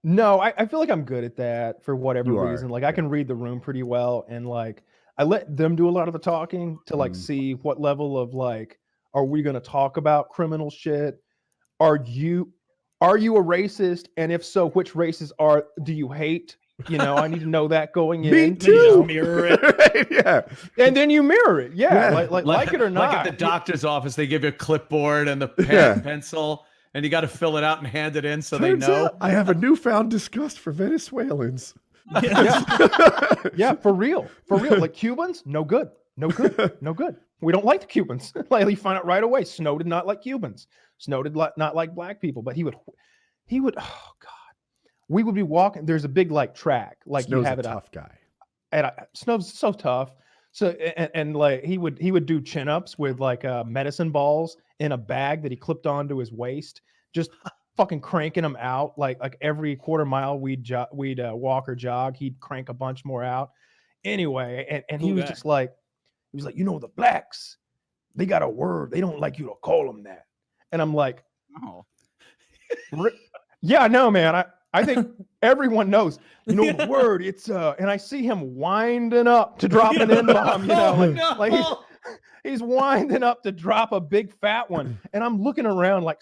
No, I feel like I'm good at that for whatever You are. reason. Like I can read the room pretty well, and like I let them do a lot of the talking to like Mm. see what level of like are we going to talk about criminal shit? Are you are you a racist? And if so, which races are do you hate? You know, I need to know that going Me in. And then you You just too. know, mirror it. Right, yeah. and then you mirror it. Yeah, Yeah. like it or Like at the not. doctor's office, they give you a clipboard and the Yeah. pencil, and you got to fill it out and hand it in so they Turns know. out I have a newfound disgust for Venezuelans. Yeah, yeah, for real, for real. Like Cubans, no good, no good, no good. We don't like the Cubans. Like you find out right away. Snow did not like Cubans. Snow did not like black people. But he would. Oh God, we would be walking. There's a big like track, like Snow's you have a it out. tough guy. And Snow's so tough. So and like he would do chin ups with like medicine balls in a bag that he clipped onto his waist, just fucking cranking them out like every quarter mile we'd walk or jog, he'd crank a bunch more out. Anyway, and he Cool was guy. just like he was like, you know, the blacks, they got a word, they don't like you to call them that. And I'm like, Oh. yeah, no, man. I think everyone knows. You know the word. It's and I see him winding up to drop an N-bomb. You know, Oh, no. like he's winding up to drop a big fat one, and I'm looking around like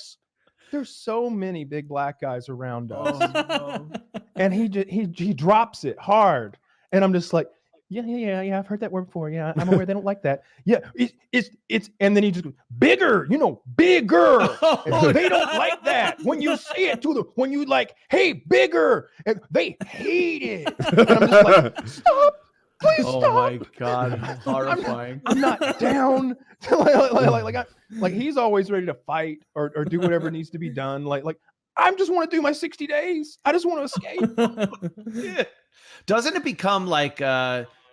there's so many big black guys around us, Oh, and he drops it hard, and I'm just like, yeah. I've heard that word before. Yeah, I'm aware they don't like that. Yeah, it's and then he just goes, bigger, you know, bigger. And they don't like that when you say it to them. When you like, hey, bigger, and they hate it. And I'm just like, stop, please Oh stop. my God, horrifying. I'm not down. Like he's always ready to fight or do whatever needs to be done. Like I just want to do my 60 days. I just want to escape. Yeah. Doesn't it become like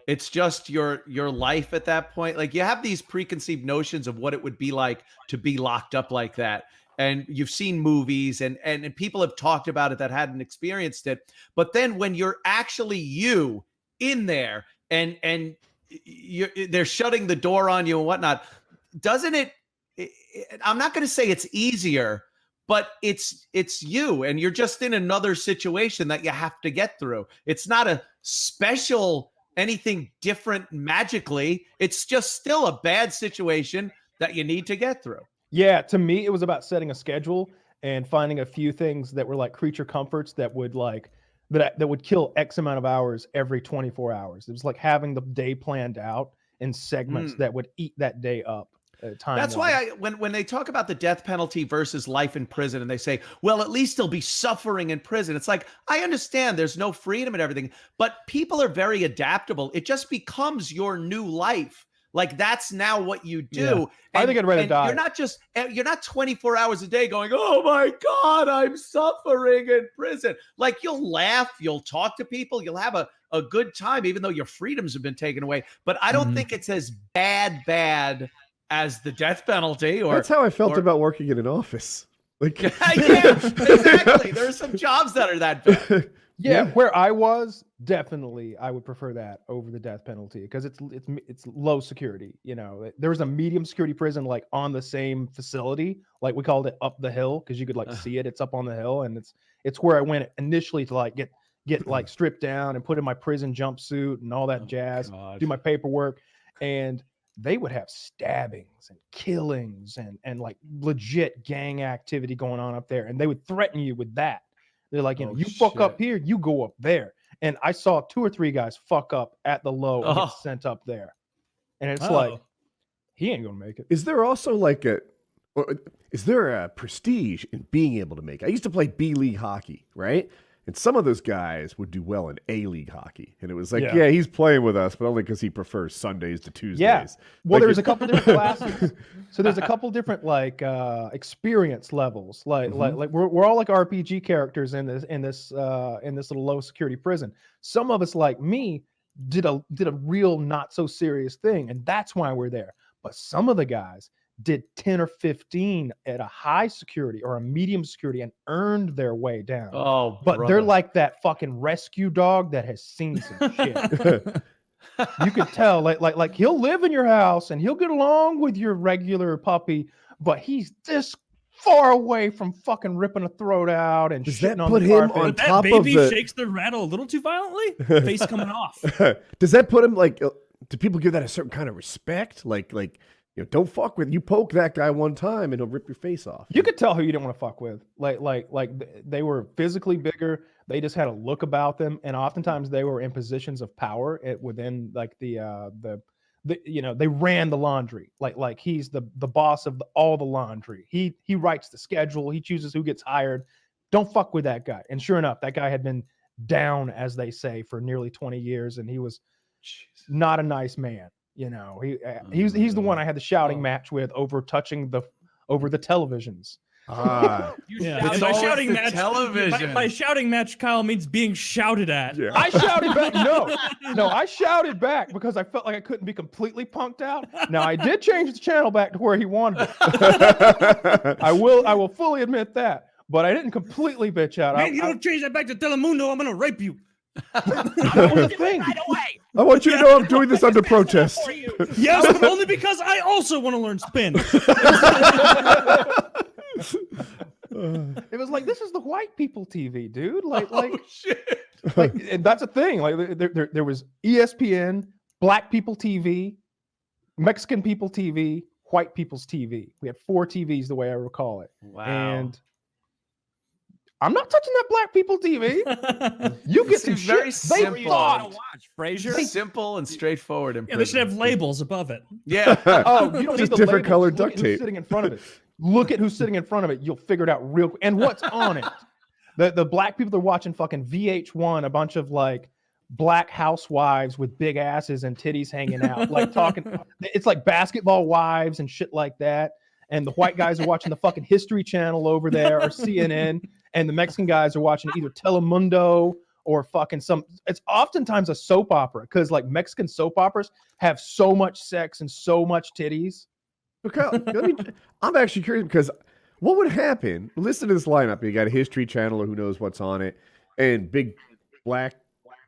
it's just your life at that point? Like you have these preconceived notions of what it would be like to be locked up like that. And you've seen movies and people have talked about it that hadn't experienced it. But then when you're actually you in there and they're shutting the door on you and whatnot, doesn't it I'm not going to say it's easier, but it's you and you're just in another situation that you have to get through. It's not a special anything different magically. It's just still a bad situation that you need to get through. Yeah, to me, it was about setting a schedule and finding a few things that were like creature comforts that would like that would kill X amount of hours every 24 hours. It was like having the day planned out in segments that would eat that day up. Time. That's why when they talk about the death penalty versus life in prison and they say, well, at least he'll be suffering in prison. It's like, I understand there's no freedom and everything, but people are very adaptable. It just becomes your new life. Like that's now what you do. Yeah. I think I'd rather die. You're not 24 hours a day going, oh my God, I'm suffering in prison. Like you'll laugh, you'll talk to people, you'll have a good time, even though your freedoms have been taken away. But I don't think it's as bad as the death penalty. Or that's how I felt about working in an office. Like, yeah, exactly. There are some jobs that are that bad. Yeah, where I was, definitely I would prefer that over the death penalty because it's low security. You know, there was a medium security prison like on the same facility, like we called it up the hill because you could like see it. It's up on the hill, and it's where I went initially to like get like stripped down and put in my prison jumpsuit and all that jazz, do my paperwork, and they would have stabbings and killings and like legit gang activity going on up there, and they would threaten you with that. They're like, you know, you fuck up here, you go up there. And I saw 2 or 3 guys fuck up at the low and get sent up there. And it's like, he ain't gonna make it. Is there also like is there a prestige in being able to make it? I used to play B-League hockey, right? And some of those guys would do well in A-League hockey. And it was like, yeah he's playing with us, but only because he prefers Sundays to Tuesdays. Yeah. Well, like, there's a couple different classes. So there's a couple different like experience levels. Like we're all like RPG characters in this little low security prison. Some of us, like me, did a real not so serious thing, and that's why we're there. But some of the guys did 10 or 15 at a high security or a medium security and earned their way down. Oh, but they're like that fucking rescue dog that has seen some shit. You could tell, like he'll live in your house and he'll get along with your regular puppy, but he's this far away from fucking ripping a throat out and Does shitting that on put the him carpet. on But that top of baby the? shakes the rattle a little too violently. Face coming off. Does that put him like? Do people give that a certain kind of respect? Like don't fuck with you. Poke that guy one time and he'll rip your face off. You could tell who you didn't want to fuck with. They were physically bigger. They just had a look about them, and oftentimes they were in positions of power within like the they ran the laundry. Like he's the boss of all the laundry. He writes the schedule. He chooses who gets hired. Don't fuck with that guy. And sure enough, that guy had been down, as they say, for nearly 20 years, and he was not a nice man. He's the one I had the shouting match with over the televisions. Ah, Yeah. It's By always shouting the match, television. by shouting match, Kyle means being shouted at. yeah. I shouted back. No, I shouted back because I felt like I couldn't be completely punked out. Now I did change the channel back to where he wanted it. I will fully admit that, but I didn't completely bitch out. Man, you don't change that back to Telemundo, I'm gonna rape you. That was the thing. I want you to know I'm doing this under protest. Yes, but only because I also want to learn spin. It was like, this is the white people TV, dude. Like, Shit. and that's a thing. Like, there was ESPN, Black People TV, Mexican People TV, White People's TV. We had 4 TVs, the way I recall it. Wow. And I'm not touching that Black People TV. You get some seems very shit. They simple. thought. Frasier. Simple and straightforward. Yeah, they should have labels above it. Yeah. Oh, you don't Just need the different labels. colored Look duct at who's tape. sitting in front of it. Look at who's sitting in front of it. You'll figure it out real quick. And what's on it? The Black people are watching fucking VH1, a bunch of like Black housewives with big asses and titties hanging out, like talking. It's like Basketball Wives and shit like that. And the white guys are watching the fucking History Channel over there or CNN, and the Mexican guys are watching either Telemundo or fucking it's oftentimes a soap opera, because like Mexican soap operas have so much sex and so much titties. I'm actually curious because what would happen? Listen to this lineup. You got a History Channel or who knows what's on it, and big Black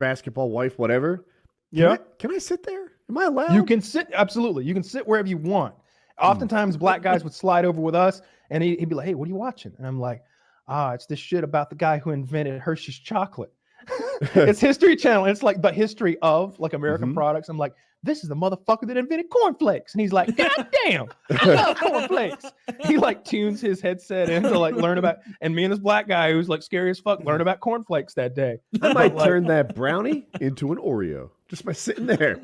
basketball wife, whatever. Can I sit there? Am I allowed? You can sit, absolutely. You can sit wherever you want. Oftentimes, Black guys would slide over with us, and he'd be like, "Hey, what are you watching?" And I'm like, it's this shit about the guy who invented Hershey's chocolate." It's History Channel. It's like the history of like American products. I'm like, this is the motherfucker that invented cornflakes. And he's like, God damn, I love cornflakes. He like tunes his headset in to like learn about, and me and this Black guy who's like scary as fuck learn about cornflakes that day. I might turn that brownie into an Oreo just by sitting there.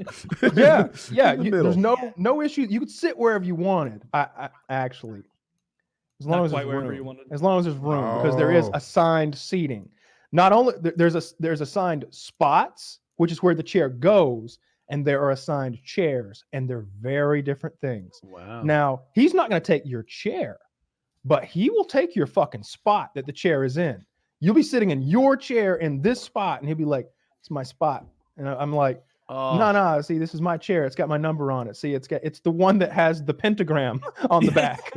Yeah. There's no issue. You could sit wherever you wanted. I actually, as long as there's wherever you room, wanted. as long as there's room, because there is assigned seating. Not only there's assigned spots, which is where the chair goes, and there are assigned chairs, and they're very different things. Wow. Now, he's not going to take your chair, but he will take your fucking spot that the chair is in. You'll be sitting in your chair in this spot, and he'll be like, "It's my spot," and I'm like, No, see, this is my chair. It's got my number on it. See, it's the one that has the pentagram on the back.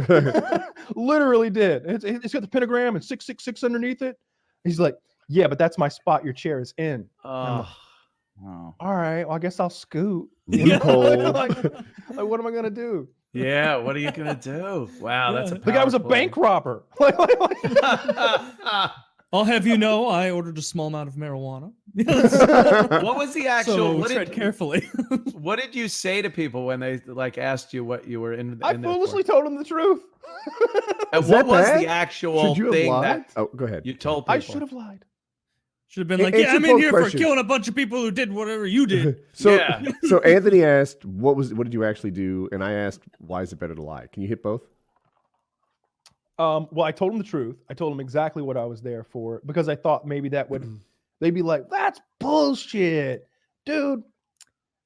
Literally did. It's got the pentagram and 666 underneath it. He's like, yeah, but that's my spot. Your chair is in. All right, well, I guess I'll scoot. Loophole. like, what am I gonna do? Yeah, what are you gonna do? Wow, that's a The guy was a powerful- bank robber. I'll have you know, I ordered a small amount of marijuana. What was the actual? So what tread carefully. What did you say to people when they like asked you what you were in? I foolishly told him the truth. And Is what that was bad? the actual Should you have thing lied? that Oh, go ahead. you told people? I should have lied. Should have been like, Answer yeah, I'm in both here questions. for killing a bunch of people who did whatever you did. So, Yeah. so Anthony asked, "What did you actually do?" And I asked, "Why is it better to lie?" Can you hit both? Well, I told him the truth. I told him exactly what I was there for, because I thought maybe that would, they'd be like, "That's bullshit, dude.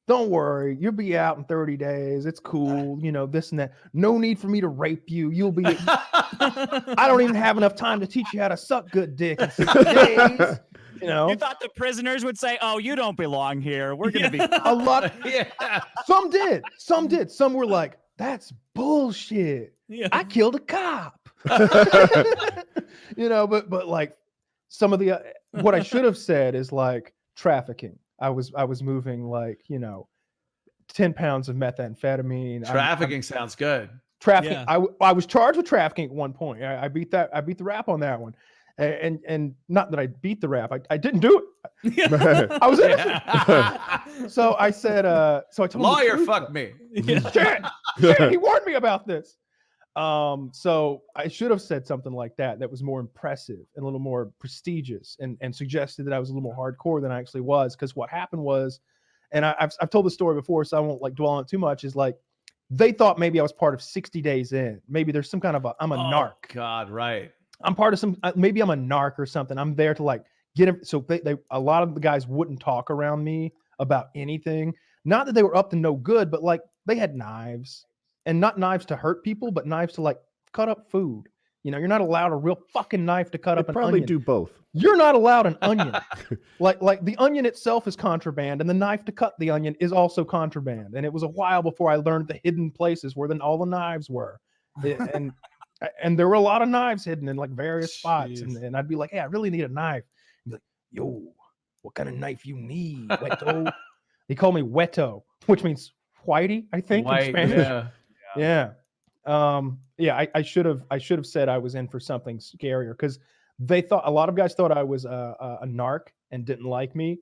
Don't worry, you'll be out in 30 days. It's cool, this and that. No need for me to rape you. You'll be. I don't even have enough time to teach you how to suck good dick in 60 days. You thought the prisoners would say, "Oh, you don't belong here. We're gonna be." A lot. Yeah. Some did. Some did. Some were like, "That's bullshit. Yeah. I killed a cop." But like some of the what I should have said is like trafficking. I was moving like 10 pounds of methamphetamine. Trafficking sounds good. Trafficking. Yeah. I was charged with trafficking at one point. I beat that. I beat the rap on that one, and not that I beat the rap. I didn't do it. I was innocent. So I said. So I told him the Lawyer, truth, fuck though. me. Shit, he warned me about this. So I should have said something like that was more impressive and a little more prestigious, and suggested that I was a little more hardcore than I actually was. Because what happened was, and I've told the story before, so I won't like dwell on it too much. Is like they thought maybe I was part of 60 Days In. Maybe there's some kind of I'm a narc. God, right. I'm part of some. Maybe I'm a narc or something. I'm there to like get him. So they a lot of the guys wouldn't talk around me about anything. Not that they were up to no good, but like they had knives. And not knives to hurt people, but knives to like cut up food. You know, you're not allowed a real fucking knife to cut up an probably onion. do both. You're not allowed an onion. like the onion itself is contraband, and the knife to cut the onion is also contraband. And it was a while before I learned the hidden places where all the knives were. And there were a lot of knives hidden in like various spots. And I'd be like, hey, I really need a knife. He'd be like, yo, what kind of knife you need, Weto? He called me Weto, which means whitey, I think, in Spanish. Yeah. I should have said I was in for something scarier, because a lot of guys thought I was a narc and didn't like me.